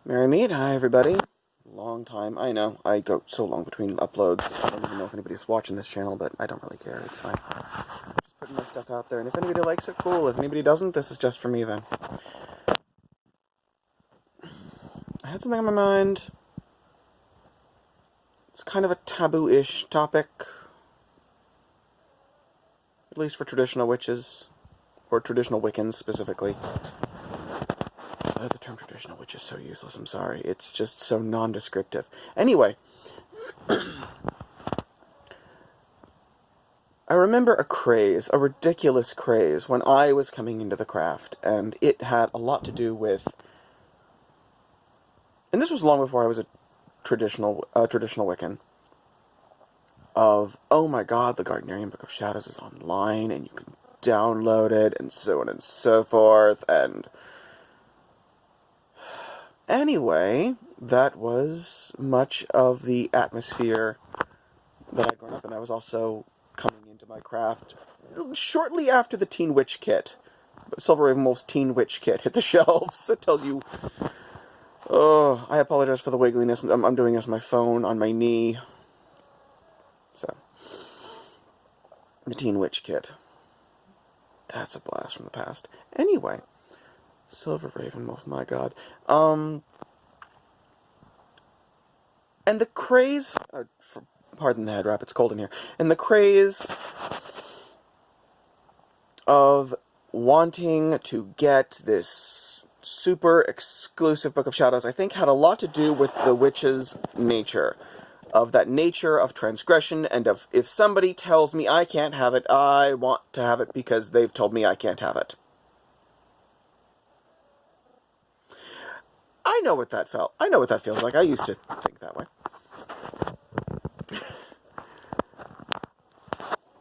Merry Meet, hi everybody. Long time, I know, I go so long between uploads. I don't even know if anybody's watching this channel, but I don't really care, it's fine. Just putting my stuff out there, and if anybody likes it, cool. If anybody doesn't, this is just for me then. I had something on my mind. It's kind of a taboo-ish topic. At least for traditional witches. Or traditional Wiccans, specifically. The term traditional witch is so useless, I'm sorry. It's just so nondescriptive. Anyway. I remember a craze, a ridiculous craze, when I was coming into the craft, and it had a lot to do with... And this was long before I was a traditional Wiccan. Of, oh my god, the Gardnerian Book of Shadows is online, and you can download it, and so on and so forth, and... Anyway, that was much of the atmosphere that I'd grown up in. I was also coming into my craft shortly after the Teen Witch kit. Silver Ravenwolf's Teen Witch kit hit the shelves. It tells you... Oh, I apologize for the wiggliness. I'm doing this on my phone, on my knee. So, the Teen Witch kit. That's a blast from the past. Anyway, Silver Ravenwolf, my god. And the craze... pardon the head wrap, it's cold in here. And the craze of wanting to get this super exclusive Book of Shadows, I think, had a lot to do with the witch's nature. Of that nature of transgression, and of, if somebody tells me I can't have it, I want to have it because they've told me I can't have it. I know what that felt. I know what that feels like. I used to think that way.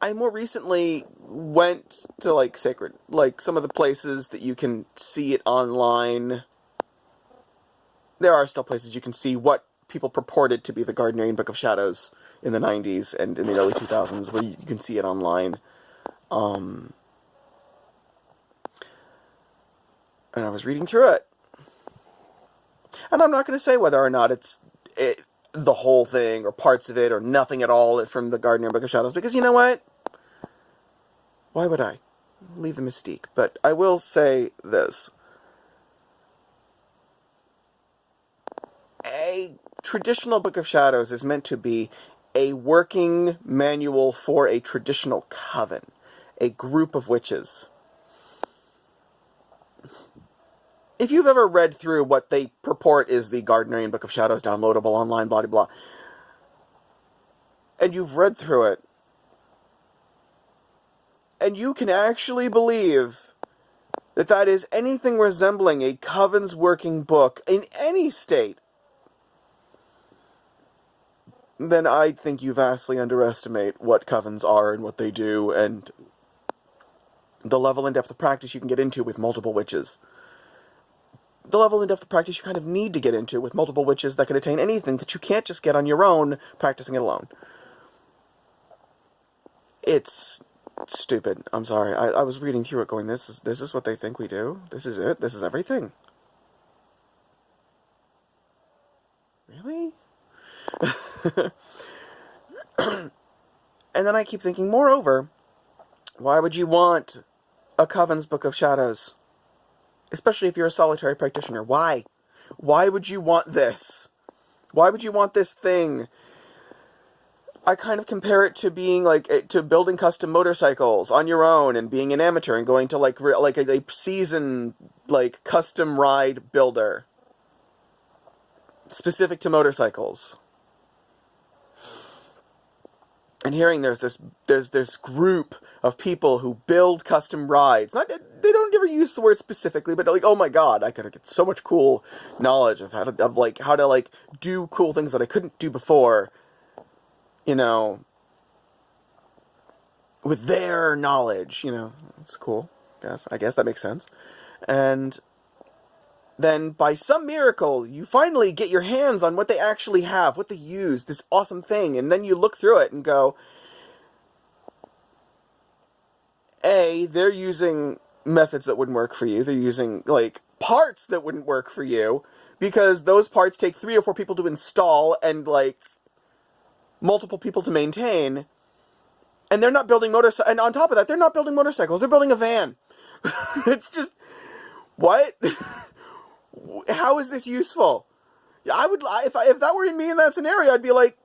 I more recently went to, like, sacred, like, some of the places that you can see it online. There are still places you can see what people purported to be the Gardnerian Book of Shadows in the 90s and in the early 2000s, where you can see it online. And I was reading through it. And I'm not going to say whether or not it's the whole thing, or parts of it, or nothing at all from the Gardnerian Book of Shadows, because you know what? Why would I? Leave the mystique. But I will say this. A traditional Book of Shadows is meant to be a working manual for a traditional coven. A group of witches. If you've ever read through what they purport is the Gardnerian Book of Shadows, downloadable online, blah, blah, blah, and you've read through it, and you can actually believe that that is anything resembling a coven's working book in any state, then I think you vastly underestimate what covens are and what they do, and the level and depth of practice you can get into with multiple witches. The level and depth of practice you kind of need to get into with multiple witches that can attain anything that you can't just get on your own practicing it alone. It's stupid. I'm sorry. I was reading through it going, this is what they think we do? This is it? This is everything? Really? And then I keep thinking, moreover, why would you want a Coven's Book of Shadows? Especially if you're a solitary practitioner. Why? Why would you want this? Why would you want this thing? I kind of compare it to being like to building custom motorcycles on your own and being an amateur and going to like a season like custom ride builder specific to motorcycles. And hearing there's this group of people who build custom rides. They don't ever use the word specifically, but like, oh my god, I could get so much cool knowledge of how to do cool things that I couldn't do before. You know, with their knowledge, you know, it's cool. Yes, I guess that makes sense. And then, by some miracle, you finally get your hands on what they actually have, what they use, this awesome thing, and then you look through it and go, A, they're using methods that wouldn't work for you. They're using, like, parts that wouldn't work for you, because those parts take 3 or 4 people to install and, like, multiple people to maintain. And they're not building motorcycles. And on top of that, they're not building motorcycles. They're building a van. It's just, what? How is this useful? I would, if that were me in that scenario, I'd be like,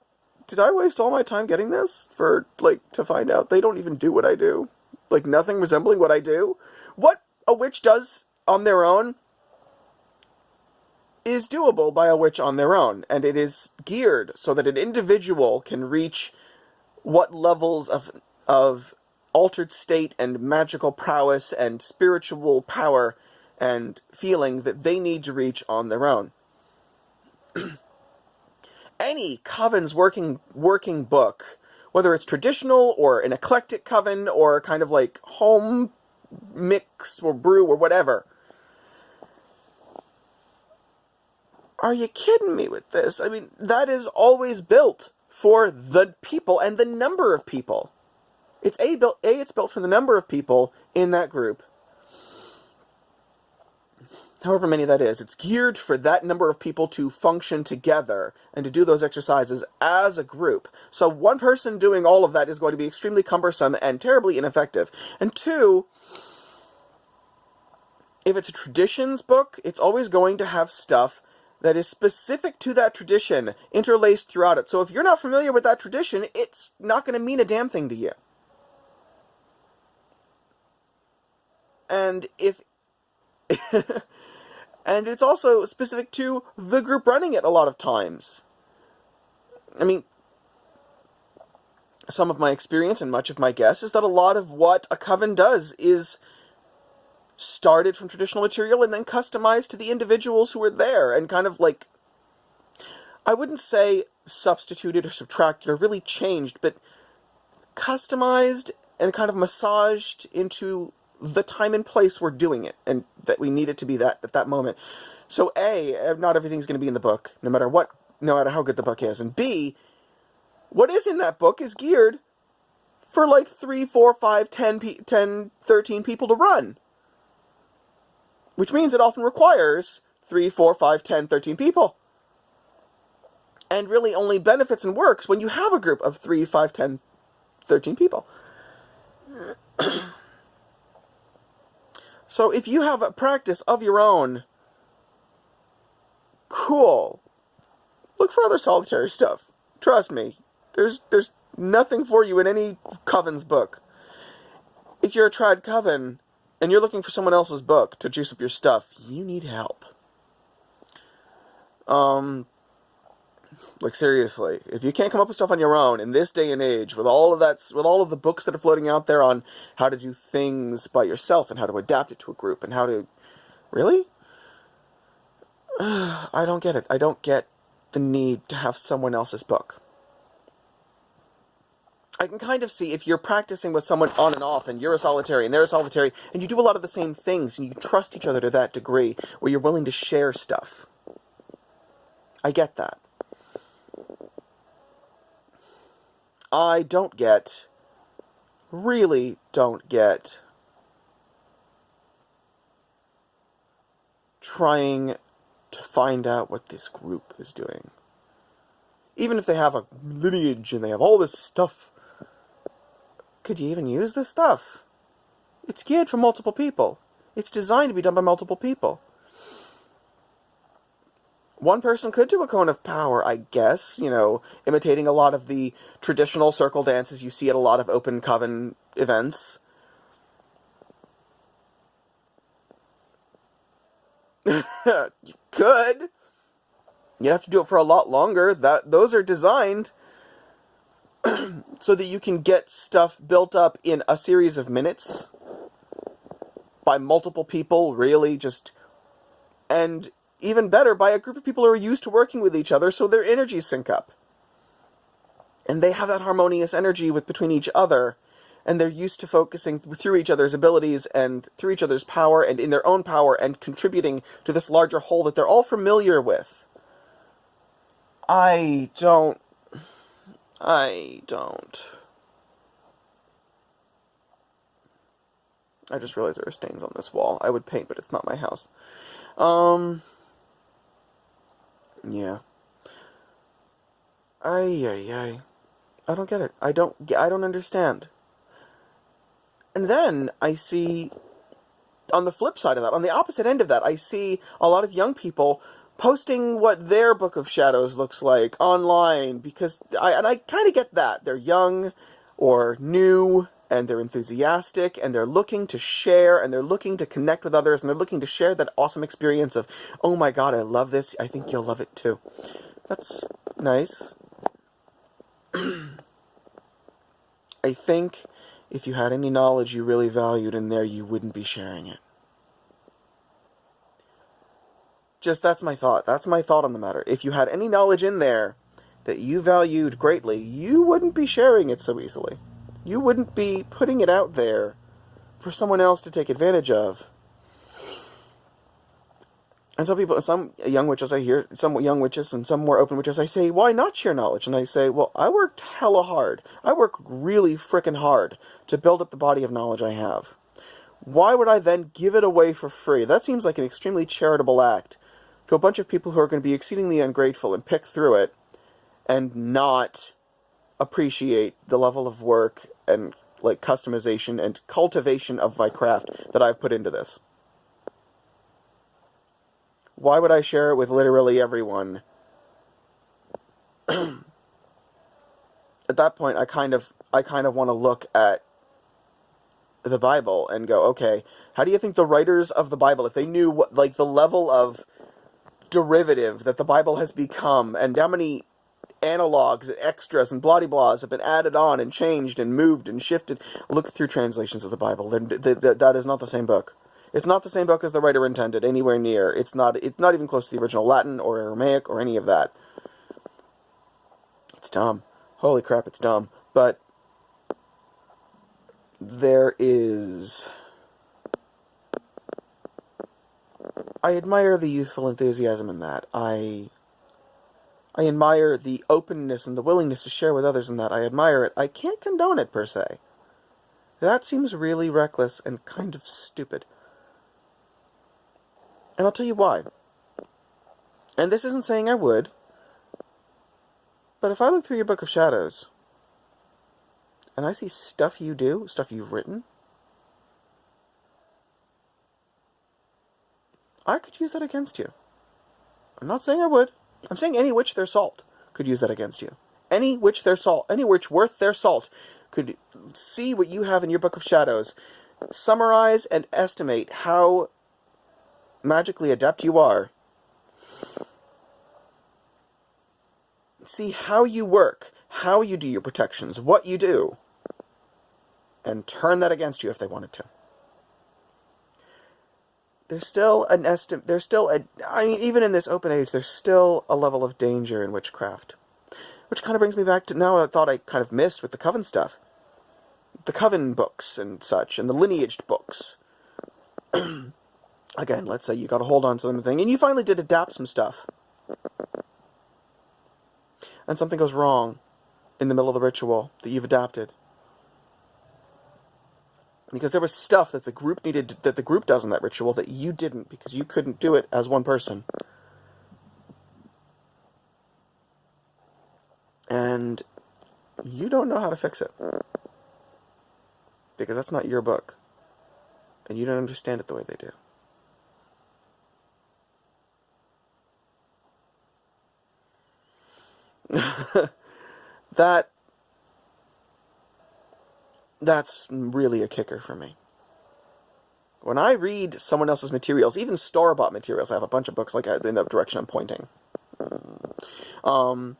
did I waste all my time getting this for, like, to find out they don't even do what I do? Like, nothing resembling what I do? What a witch does on their own is doable by a witch on their own, and it is geared so that an individual can reach what levels of altered state and magical prowess and spiritual power and feeling that they need to reach on their own. Any coven's working book, whether it's traditional or an eclectic coven or kind of like home mix or brew or whatever. Are you kidding me with this? I mean, that is always built for the people and the number of people. It's it's built for the number of people in that group. However many that is, it's geared for that number of people to function together and to do those exercises as a group. So one person doing all of that is going to be extremely cumbersome and terribly ineffective. And two, if it's a traditions book, it's always going to have stuff that is specific to that tradition interlaced throughout it. So if you're not familiar with that tradition, it's not going to mean a damn thing to you. And if and it's also specific to the group running it a lot of times. I mean, some of my experience and much of my guess is that a lot of what a coven does is started from traditional material and then customized to the individuals who were there, and kind of like, I wouldn't say substituted or subtracted or really changed, but customized and kind of massaged into the time and place we're doing it, and that we need it to be that at that moment. So A, not everything's going to be in the book, no matter how good the book is, and B, what is in that book is geared for like 3, 4, 5, 10, 13 people to run. Which means it often requires 3, 4, 5, 10, 13 people. And really only benefits and works when you have a group of 3, 5, 10, 13 people. So if you have a practice of your own, cool. Look for other solitary stuff. Trust me, there's nothing for you in any coven's book. If you're a tried coven and you're looking for someone else's book to juice up your stuff, you need help. Like, seriously, if you can't come up with stuff on your own in this day and age, with all of the books that are floating out there on how to do things by yourself and how to adapt it to a group and how to... Really? I don't get it. I don't get the need to have someone else's book. I can kind of see if you're practicing with someone on and off, and you're a solitary, and they're a solitary, and you do a lot of the same things, and you trust each other to that degree, where you're willing to share stuff. I get that. I really don't get trying to find out what this group is doing. Even if they have a lineage and they have all this stuff, could you even use this stuff? It's geared for multiple people. It's designed to be done by multiple people. One person could do a cone of power, I guess, imitating a lot of the traditional circle dances you see at a lot of open coven events. You could. You'd have to do it for a lot longer. Those are designed so that you can get stuff built up in a series of minutes by multiple people, really, and even better, by a group of people who are used to working with each other, so their energies sync up. And they have that harmonious energy between each other, and they're used to focusing through each other's abilities and through each other's power and in their own power and contributing to this larger whole that they're all familiar with. I don't. I just realized there are stains on this wall. I would paint, but it's not my house. Yeah. Ay. I don't get it. I don't understand. And then I see, on the flip side of that, on the opposite end of that, I see a lot of young people posting what their Book of Shadows looks like online, because I kind of get that. They're young or new, and they're enthusiastic, and they're looking to share, and they're looking to connect with others, and they're looking to share that awesome experience of, oh my god, I love this, I think you'll love it too. That's nice. I think if you had any knowledge you really valued in there, you wouldn't be sharing it. Just, that's my thought. That's my thought on the matter. If you had any knowledge in there that you valued greatly, you wouldn't be sharing it so easily. You wouldn't be putting it out there for someone else to take advantage of. And some young witches I hear, some young witches and some more open witches, I say, why not share knowledge? And I say, well, I worked hella hard. I work really frickin' hard to build up the body of knowledge I have. Why would I then give it away for free? That seems like an extremely charitable act to a bunch of people who are going to be exceedingly ungrateful and pick through it and not appreciate the level of work and like customization and cultivation of my craft that I've put into this. Why would I share it with literally everyone? At that point, I kind of want to look at the Bible and go, okay, how do you think the writers of the Bible, if they knew what, like, the level of derivative that the Bible has become, and how many analogs and extras and blah-de-blahs have been added on and changed and moved and shifted. Look through translations of the Bible. That is not the same book. It's not the same book as the writer intended, anywhere near. It's not even close to the original Latin or Aramaic or any of that. It's dumb. Holy crap, it's dumb. But there is... I admire the youthful enthusiasm in that. I admire the openness and the willingness to share with others in that. I admire it. I can't condone it, per se. That seems really reckless and kind of stupid. And I'll tell you why. And this isn't saying I would, but if I look through your Book of Shadows, and I see stuff you do, stuff you've written, I could use that against you. I'm not saying I would. I'm saying any witch their salt could use that against you. Any witch worth their salt could see what you have in your Book of Shadows, summarize and estimate how magically adept you are, see how you work, how you do your protections, what you do, and turn that against you if they wanted to. There's still I mean, even in this open age, there's still a level of danger in witchcraft. Which kind of brings me back to now I thought I kind of missed with the Coven stuff. The Coven books and such, and the lineaged books. Again, let's say you got a hold on to something, and you finally did adapt some stuff. And something goes wrong in the middle of the ritual that you've adapted. Because there was stuff that the group does in that ritual that you didn't, because you couldn't do it as one person. And you don't know how to fix it. Because that's not your book. And you don't understand it the way they do. That's really a kicker for me. When I read someone else's materials, even store-bought materials, I have a bunch of books like in the direction I'm pointing. A pile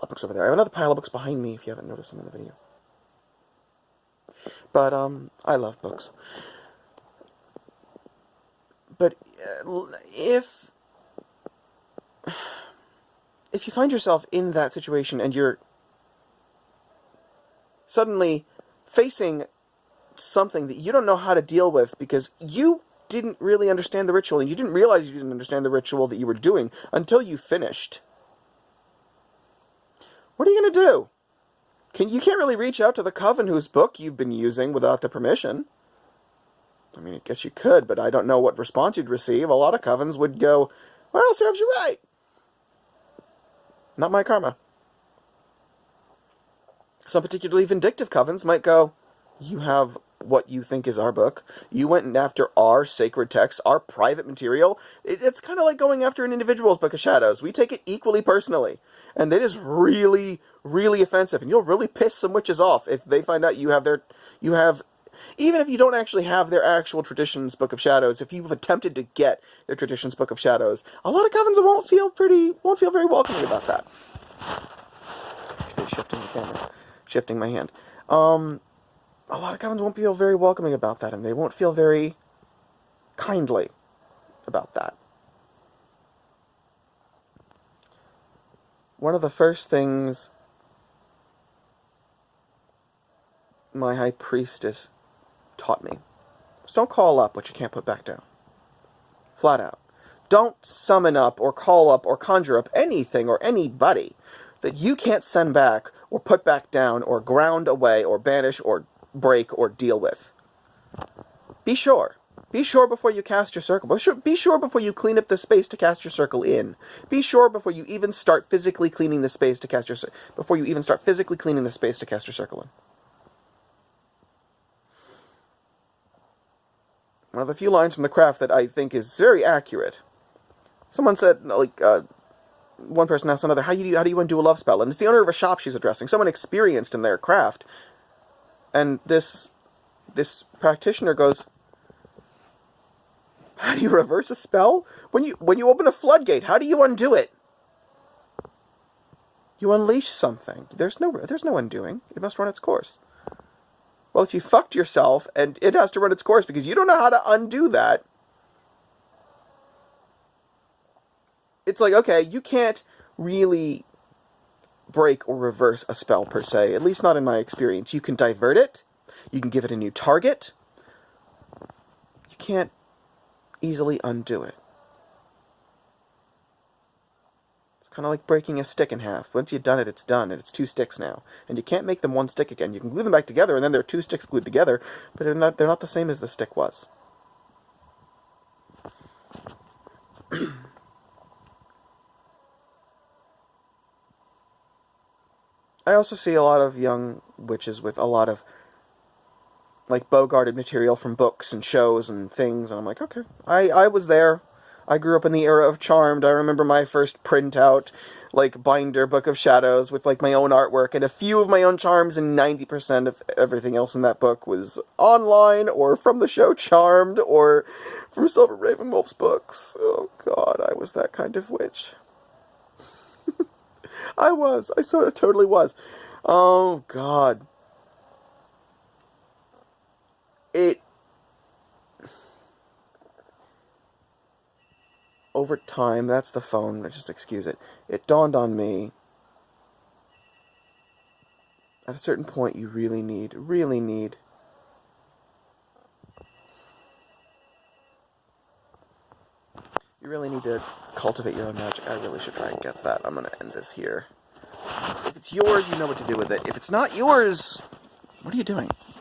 of books over there. I have another pile of books behind me if you haven't noticed them in the video. But I love books. But if you find yourself in that situation and you're suddenly facing something that you don't know how to deal with because you didn't really understand the ritual, and you didn't realize you didn't understand the ritual that you were doing until you finished, what are you going to do? You can't really reach out to the Coven whose book you've been using without their permission. I mean, I guess you could, but I don't know what response you'd receive. A lot of covens would go, well, serves you right. Not my karma. Some particularly vindictive covens might go, you have what you think is our book. You went after our sacred text, our private material. It's kind of like going after an individual's Book of Shadows. We take it equally personally. And it is really, really offensive. And you'll really piss some witches off if they find out you have even if you don't actually have their actual Traditions Book of Shadows, if you've attempted to get their Traditions Book of Shadows, a lot of covens won't feel very welcoming about that. Actually, shifting the camera. Shifting my hand. A lot of covens won't feel very welcoming about that, and they won't feel very kindly about that. One of the first things my high priestess taught me was don't call up what you can't put back down. Flat out. Don't summon up or call up or conjure up anything or anybody that you can't send back or put back down or ground away or banish or break or deal with. Be sure. Be sure before you cast your circle. Be sure before you clean up the space to cast your circle in. Be sure before you even start physically cleaning the space to cast your circle in. One of the few lines from the craft that I think is very accurate. Someone said, one person asked another, how do you undo a love spell? And it's the owner of a shop she's addressing, someone experienced in their craft. And this practitioner goes, how do you reverse a spell? When you open a floodgate, how do you undo it? You unleash something. There's no undoing. It must run its course. Well, if you fucked yourself and it has to run its course because you don't know how to undo that, it's like, okay, you can't really break or reverse a spell per se, at least not in my experience. You can divert it, you can give it a new target, you can't easily undo it. It's kind of like breaking a stick in half. Once you've done it, it's done, and it's two sticks now. And you can't make them one stick again. You can glue them back together, and then they're two sticks glued together, but they're not the same as the stick was. I also see a lot of young witches with a lot of, like, bogarted material from books and shows and things, and I'm like, okay, I was there. I grew up in the era of Charmed. I remember my first printout, like, binder Book of Shadows with, like, my own artwork and a few of my own charms, and 90% of everything else in that book was online or from the show Charmed or from Silver Ravenwolf's books. Oh, God, I was that kind of witch. I sort of totally was. Oh, God. Over time, that's the phone, just excuse it. It dawned on me, at a certain point, you really need to cultivate your own magic. I really should try and get that. I'm going to end this here. If it's yours, you know what to do with it. If it's not yours, what are you doing?